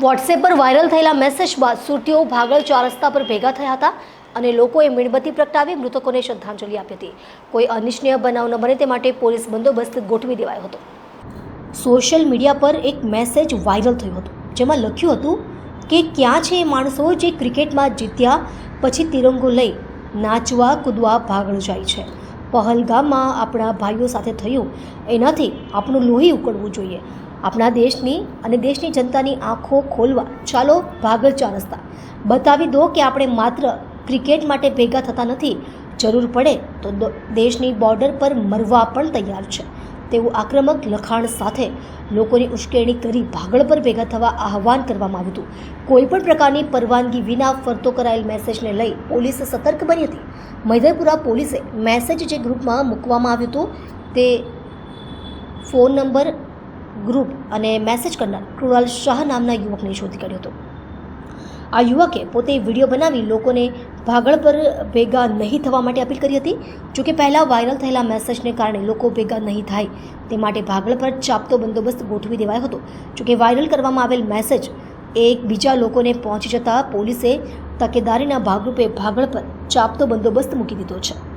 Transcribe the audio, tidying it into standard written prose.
WhatsApp પર viral થયેલા message બાદ સુરતીઓ ભાગળ 4 રસ્તા પર ભેગા થયા હતા અને લોકોએ મીણબત્તી પ્રગટાવી મૃતકોને શ્રદ્ધાંજલિ આપી હતી. કોઈ અનિચ્છનીય બનાવ ન બને તે માટે પોલીસ બંદોબસ્ત ગોઠવી દેવાયો હતો. સોશિયલ મીડિયા પર એક મેસેજ વાયરલ થયો હતો જેમાં લખ્યું હતું કે ક્યાં છે એ માણસો જે ક્રિકેટમાં જીત્યા પછી તિરંગો લઈ નાચવા કૂદવા ભાગળ જાય છે. પહલગામમાં આપણા ભાઈઓ સાથે થયું એનાથી આપણું લોહી ઉકળવું જોઈએ. આપણા દેશની અને દેશની જનતાની આંખો ખોલવા ચાલો ભાગળ 4 રસ્તા બતાવી દો કે આપણે માત્ર ક્રિકેટ માટે ભેગા થતા નથી, જરૂર પડે તો દેશની બોર્ડર પર મરવા પણ તૈયાર છે તેવું આક્રમક લખાણ સાથે લોકોની ઉશ્કેરણી કરી ભાગળ પર ભેગા થવા આહવાન કરવામાં આવ્યું હતું. કોઈપણ પ્રકારની પરવાનગી વિના ફરતો કરાયેલ મેસેજને લઈ પોલીસ સતર્ક બની હતી. મૈદરપુરા પોલીસે મેસેજ જે ગ્રુપમાં મૂકવામાં આવ્યું હતું તે ફોન નંબર ગ્રુપ અને મેસેજ કરનાર કૃણાલ શાહ નામના યુવકને શોધી કાઢ્યો હતો. આ યુવકે પોતે વિડીયો બનાવી લોકોને ભાગળ પર ભેગા નહીં થવા માટે અપીલ કરી હતી. જોકે પહેલાં વાયરલ થયેલા મેસેજને કારણે લોકો ભેગા નહીં થાય તે માટે ભાગળ પર ચાપતો બંદોબસ્ત ગોઠવી દેવાયો હતો. જોકે વાયરલ કરવામાં આવેલ મેસેજ એક બીજા લોકોને પહોંચી જતા પોલીસે તકેદારીના ભાગરૂપે ભાગળ પર ચાપતો બંદોબસ્ત મૂકી દીધો છે.